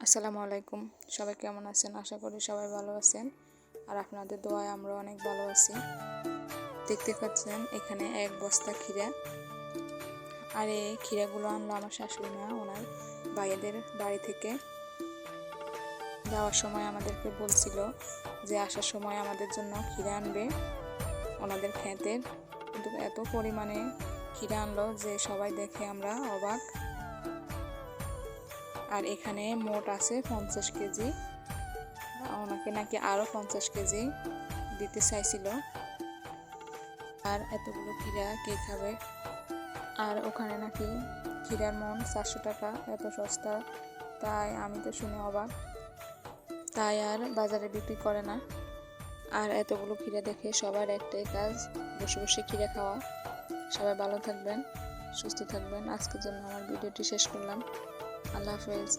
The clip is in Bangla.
আসসালামু আলাইকুম। সবাই কেমন আছেন? আশা করি সবাই ভালো আছেন। আর আপনাদের দোয়ায় আমরা অনেক ভালো আছি। দেখতে পাচ্ছেন এখানে এক বস্তা ক্ষীরা। আর এই ক্ষীরাগুলো আনলো আমার শাশুড়ি মা ওনার ভাইয়াদের বাড়ি থেকে। যাওয়ার সময় আমাদেরকে বলছিল যে আসার সময় আমাদের জন্য ক্ষীরা আনবে ওনাদের ক্ষেতের। কিন্তু এত পরিমাণে ক্ষীরা আনলো যে সবাই দেখে আমরা অবাক। আর এখানে মোট আছে 50 কেজি। ওনাকে নাকি আরও 50 কেজি দিতে চাইছিল। আর এতগুলো ক্ষীরা কে খাবে? আর ওখানে নাকি ক্ষীরার মন 400 টাকা, এত সস্তা। তাই আমি তো শুনে অবাক। তাই আর বাজারে বিক্রি করে না। আর এতগুলো ক্ষীরা দেখে সবার একটাই কাজ, বসে বসে ক্ষীরা খাওয়া। সবাই ভালো থাকবেন, সুস্থ থাকবেন। আজকের জন্য আমার ভিডিওটি শেষ করলাম। আল্লাহ হাফেজ।